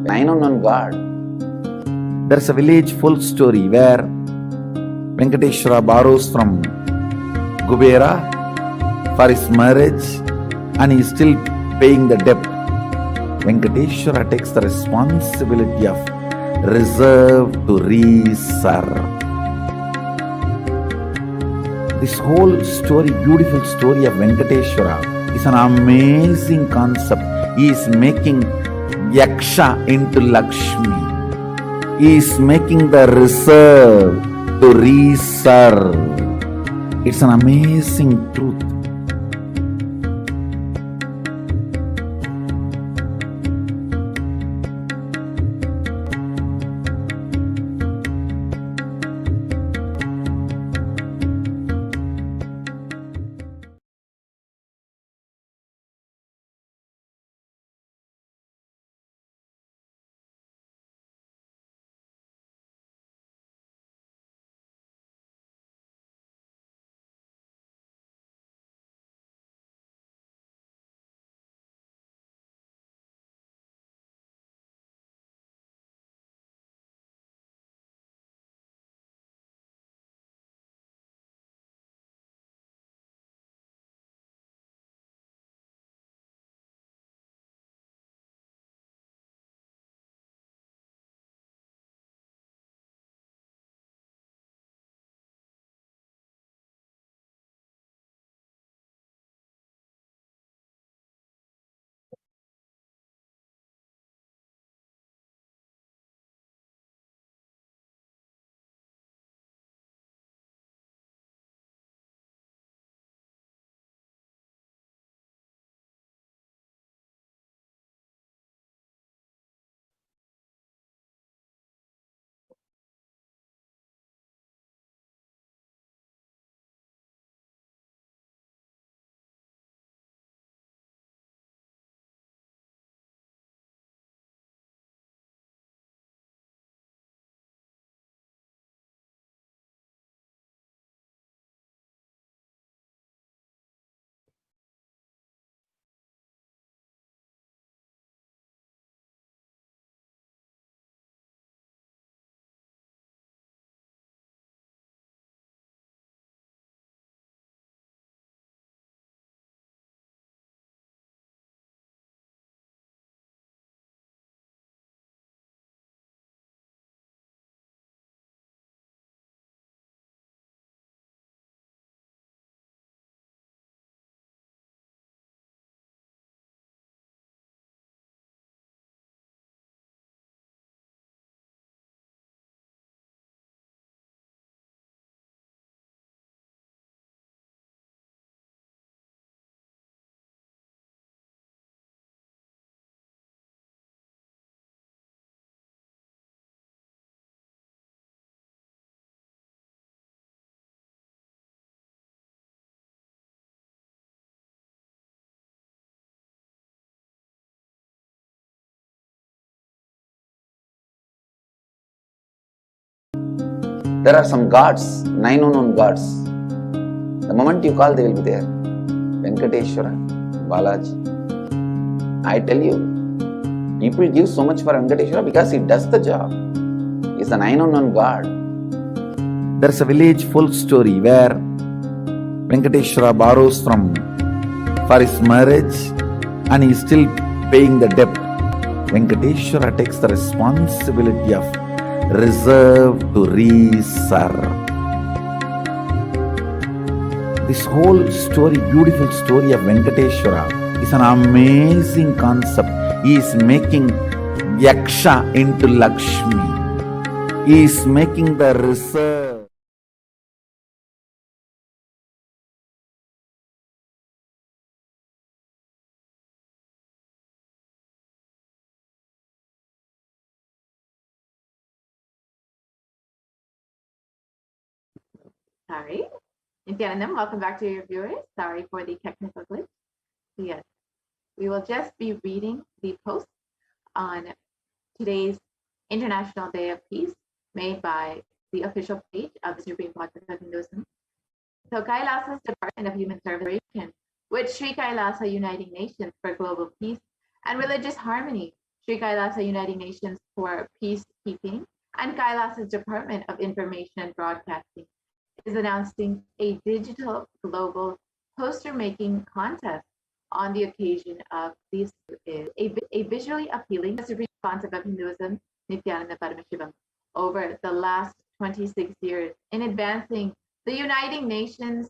911 God. There's a village full story where Venkateshwara borrows from Kubera for his marriage and he is still paying the debt. Venkateshwara takes the responsibility of reserve to reserve. This whole story, beautiful story of Venkateshwara is an amazing concept. He is making Yaksha into Lakshmi. He is making the reserve to reserve. It's an amazing truth. There are some gods, 911 gods. The moment you call, they will be there. Venkateshwara, Balaji. I tell you, people give so much for Venkateshwara because he does the job. He's the 911 God. There's a village full story where Venkateshwara borrows from for his marriage and he is still paying the debt. Venkateshwara takes the responsibility of reserve to reserve. This whole story, beautiful story of Venkateshwara is an amazing concept. He is making Yaksha into Lakshmi. He is making the reserve. Sorry. Nithyanandam, welcome back to your viewers. Sorry for the technical glitch. Yes, we will just be reading the post on today's International Day of Peace made by the official page of the Supreme Court of Hinduism. So Kailasa's Department of Human Service, with Sri Kailasa Uniting Nations for Global Peace and Religious Harmony, Sri Kailasa United Nations for Peacekeeping and Kailasa's Department of Information and Broadcasting is announcing a digital global poster-making contest on the occasion of this is a visually appealing supreme concept of Hinduism, Nithyananda Paramashivam, over the last 26 years in advancing the United Nations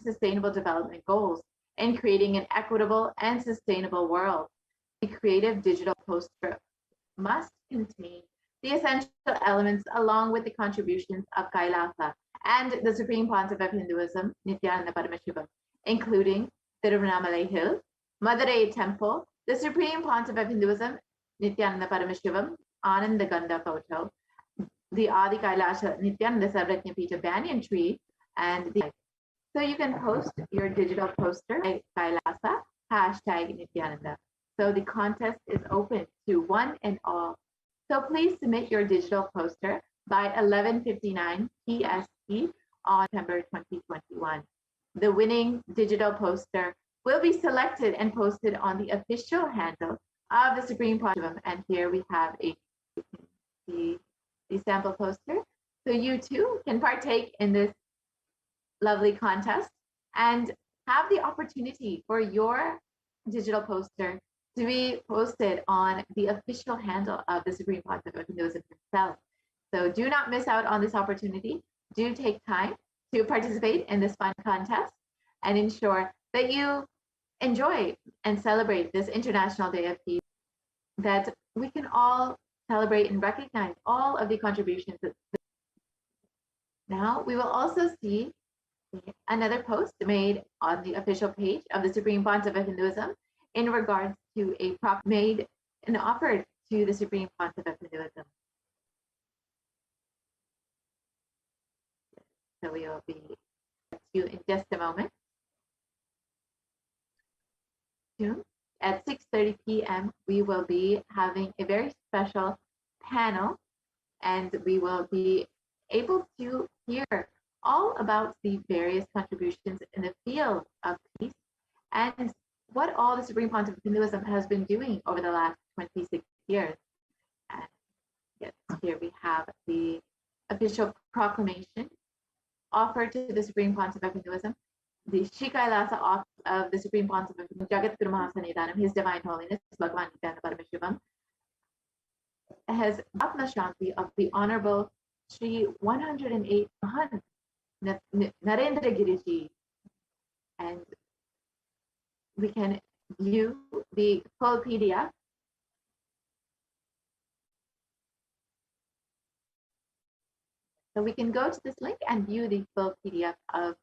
Sustainable Development Goals and creating an equitable and sustainable world. The creative digital poster must contain the essential elements along with the contributions of Kailasa and the Supreme Concept of Hinduism, Nithyananda Paramashivam, including Tiruvannamalai Hill, Madurai Temple, the Supreme Concept of Hinduism, Nithyananda Paramashivam, Anandaganda photo, the Adi Kailasa Nithyananda Sarvajna Pita banyan tree, and the so you can post your digital poster by Kailasa, #Nithyananda. So the contest is open to one and all. So please submit your digital poster by 11:59 PST on September 2021. The winning digital poster will be selected and posted on the official handle of the Supreme Paramashivam. And here we have the sample poster. So you too can partake in this lovely contest and have the opportunity for your digital poster to be posted on the official handle of the Supreme Concept of Hinduism himself. So do not miss out on this opportunity. Do take time to participate in this fun contest and ensure that you enjoy and celebrate this International Day of Peace, that we can all celebrate and recognize all of the contributions. Now we will also see another post made on the official page of the Supreme Concept of Hinduism in regards to a prop made and offered to the Supreme Concept of Hinduism. So we will be with you in just a moment. Soon at 6:30 p.m. we will be having a very special panel, and we will be able to hear all about the various contributions in the field of peace and what all the Supreme Concept of Hinduism has been doing over the last 26 years. And yes, here we have the official proclamation offered to the Supreme Concept of Hinduism. The Sri Kailasa office of the Supreme Concept of Jagat Guru Mahasannidhanam, His Divine Holiness, Bhagavan Nithyananda Paramashivam, has Atma Shanti of the Honorable Sri 108 Mahant Narendra Giriji, and we can view the full PDF. So we can go to this link and view the full PDF of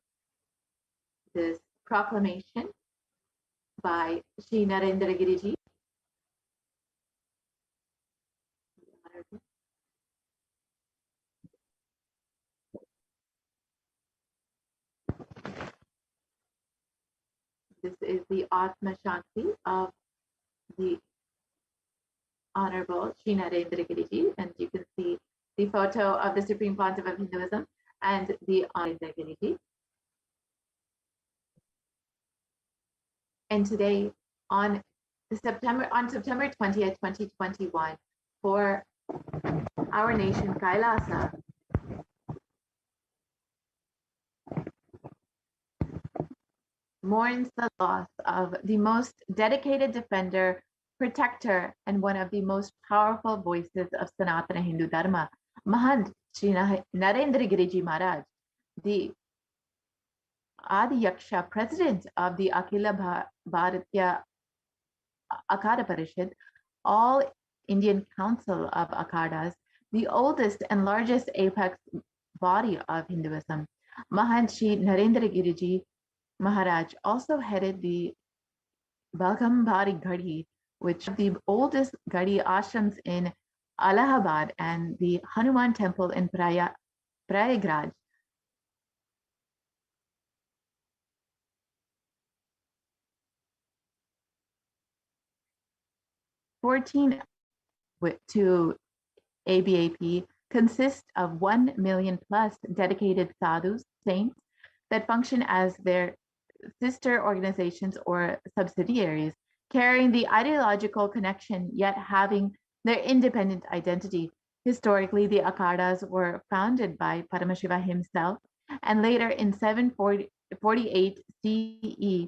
this proclamation by Sri Narendra Giriji. This is the Atma Shanti of the Honorable Sri Narendra Giriji, and you can see the photo of the Supreme Concept of Hinduism and the Narendra Giriji. And today, on September 20th, 2021, for our nation, Kailasa, mourns the loss of the most dedicated defender, protector, and one of the most powerful voices of Sanatana Hindu Dharma, Mahant Sri Narendra Giriji Maharaj, the Adi Yaksha president of the Akhila Bharatiya Akhada Parishad, All Indian Council of Akhadas, the oldest and largest apex body of Hinduism. Mahant Sri Narendra Giriji Maharaj also headed the Balgambari Gadi, which is the oldest Gadi ashrams in Allahabad, and the Hanuman temple in Prayagraj. To ABAP consists of 1 million plus dedicated sadhus, saints, that function as their sister organizations or subsidiaries carrying the ideological connection yet having their independent identity. Historically, the Akhadas were founded by Paramashiva himself, and later in 748 CE,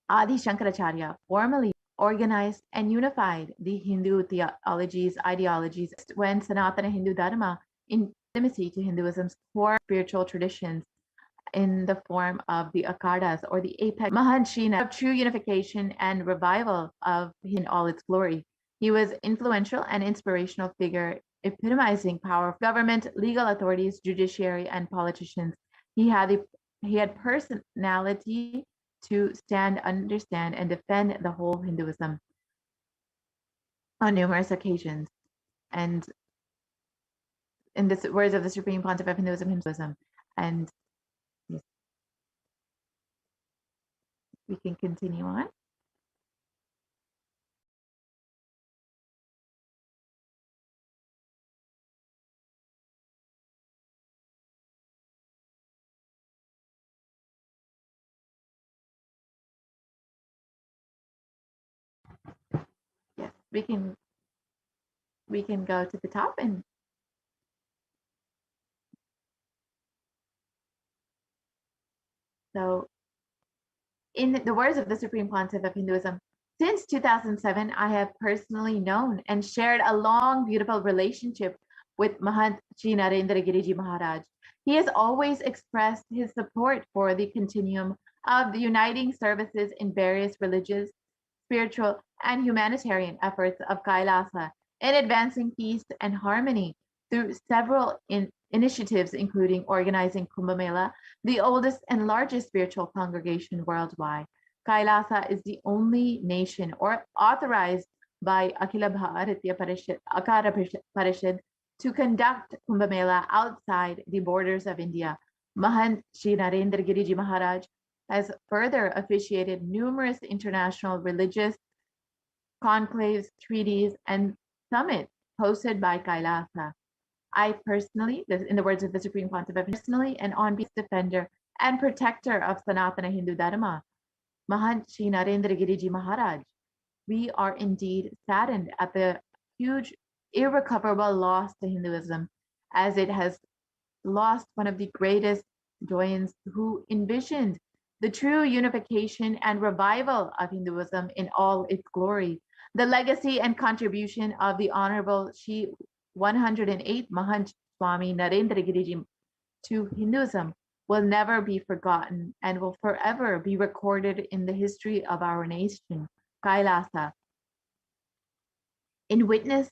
Adi Shankaracharya formally organized and unified the Hindu ideologies when Sanatana Hindu Dharma, in intimacy to Hinduism's core spiritual traditions, in the form of the Akhadas or the apex Mahanshina of true unification and revival of in all its glory. He was influential and inspirational figure, epitomizing power of government, legal authorities, judiciary, and politicians. He had personality to stand, understand, and defend the whole Hinduism on numerous occasions. And in the words of the Supreme Pontiff of Hinduism, and we can continue on. Yes, we can go to the top. And so in the words of the Supreme Pontiff of Hinduism, since 2007, I have personally known and shared a long, beautiful relationship with Mahant Sri Narendra Giriji Maharaj. He has always expressed his support for the continuum of the uniting services in various religious, spiritual, and humanitarian efforts of Kailasa in advancing peace and harmony through several initiatives, including organizing Kumbh Mela, the oldest and largest spiritual congregation worldwide. Kailasa is the only nation or authorized by Akhila Bharatiya Parishad, Akara Parishad to conduct Kumbh Mela outside the borders of India. Mahant Sri Narendra Giriji Maharaj has further officiated numerous international religious conclaves, treaties, and summits hosted by Kailasa. I personally, in the words of the Supreme Pontiff, personally and on behalf of defender and protector of Sanatana Hindu Dharma, Mahant Sri Narendra Giriji Maharaj, we are indeed saddened at the huge, irrecoverable loss to Hinduism, as it has lost one of the greatest doyens who envisioned the true unification and revival of Hinduism in all its glory. The legacy and contribution of the Honorable Shri 108 Mahant Swami Narendra Giriji to Hinduism will never be forgotten and will forever be recorded in the history of our nation, Kailasa. In witness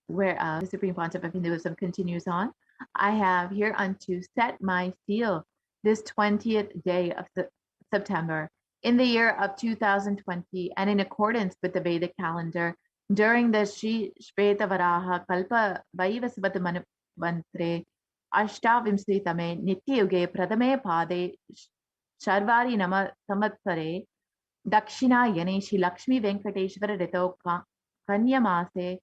whereof the Supreme Pontiff of Hinduism continues on, I have hereunto set my seal this 20th day of September in the year of 2020, and in accordance with the Vedic calendar, during the Shri Shvetavaraha Kalpa Vaivasvat Mantre Ashtavimsritame Nityuge Pradame Pade Sharvari Nama Samatsare Dakshina Yane Shri Lakshmi Venkateshwara Rito Kanyamase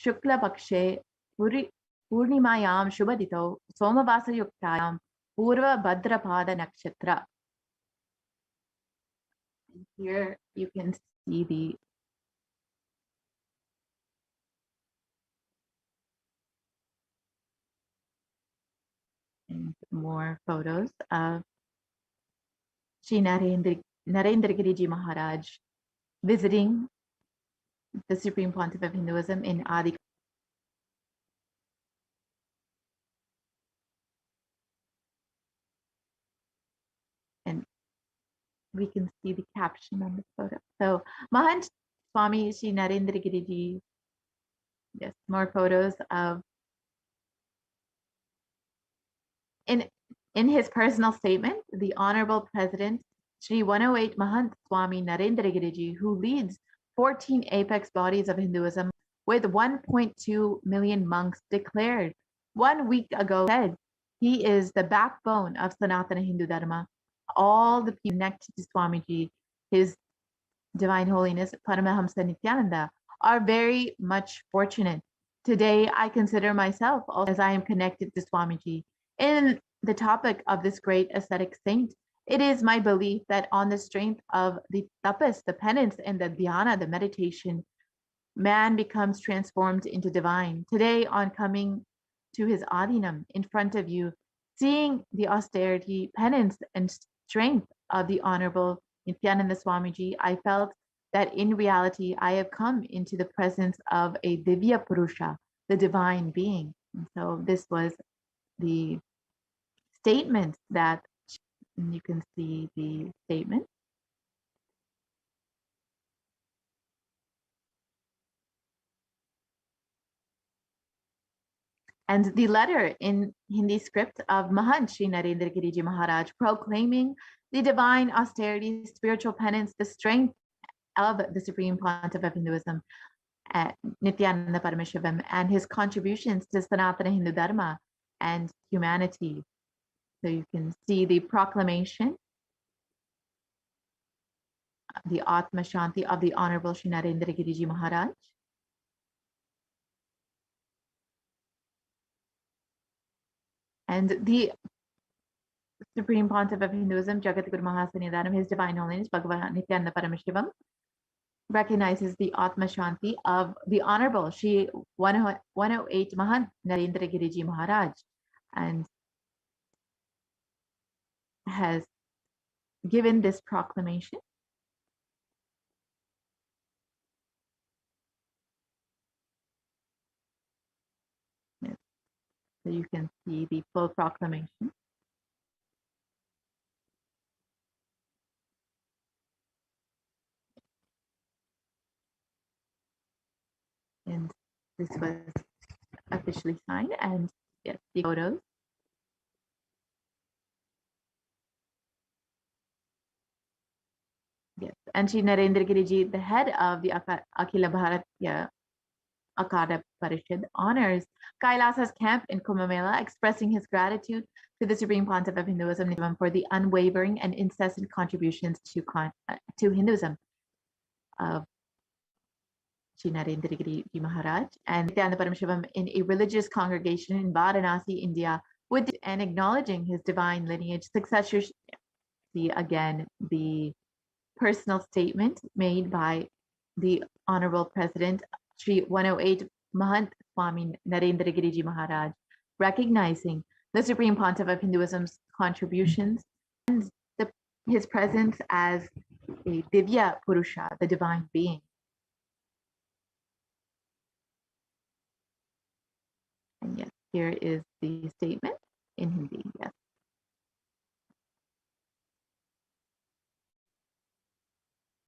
Shukla Pakshe Purnimayam Shubhadito Somavasa Yuktayam Purva Bhadrapada Nakshatra. Here you can see the and more photos of Shri Narendra Giriji Maharaj visiting the Supreme Pontiff of Hinduism in Adi. And we can see the caption on the photo. So Mahant Swami Shri Narendra Giriji, yes, more photos of in his personal statement, the Honorable President Shri 108 Mahant Swami Narendra Giriji, who leads 14 apex bodies of Hinduism with 1.2 million monks, declared 1 week ago, said he is the backbone of Sanatana Hindu Dharma. All the people connected to Swamiji, His Divine Holiness Paramahamsa Nithyananda, are very much fortunate. Today, I consider myself also as I am connected to Swamiji in the topic of this great ascetic saint It is my belief that on the strength of the tapas, the penance, and the dhyana, the meditation, man becomes transformed into divine. Today, on coming to his adinam in front of you, seeing the austerity, penance, and strength of the Honorable Nithyananda Swamiji, I felt that in reality, I have come into the presence of a Divya Purusha, the divine being. And so this was the statement that you can see the statement. And the letter in Hindi script of Mahant Sri Narendra Giriji Maharaj proclaiming the divine austerity, spiritual penance, the strength of the Supreme Pontiff of Hinduism, Nithyananda Paramashivam, and his contributions to Sanatana Hindu Dharma and humanity. So you can see the proclamation, the Atma Shanti of the Honorable Sri Narendra Giriji Maharaj. And the Supreme Pontiff of Hinduism, Jagatguru Mahasannidhanam, His Divine Holiness, Bhagavan Nithyananda Paramashivam, recognizes the Atma Shanti of the Honorable Shri 108 Mahant Narendra Giriji Maharaj and has given this proclamation. Yes. So you can see the full proclamation. And this was officially signed, and yes, the photos. Yes, and Shri Narendra Giriji, the head of the Akhila Bharatiya Akada Parishad, honors Kailasa's camp in Kumbh Mela, expressing his gratitude to the Supreme Pontiff of Hinduism for the unwavering and incessant contributions to Hinduism of Shri Narendra Giriji Maharaj and Nithyananda Paramashivam in a religious congregation in Varanasi, India, with and acknowledging his divine lineage successors. See again the personal statement made by the Honorable President Shri 108 Mahant Swami Narendra Giriji Maharaj, recognizing the Supreme Pontiff of Hinduism's contributions and his presence as a Divya Purusha, the divine being. And yes, here is the statement in Hindi. Yes.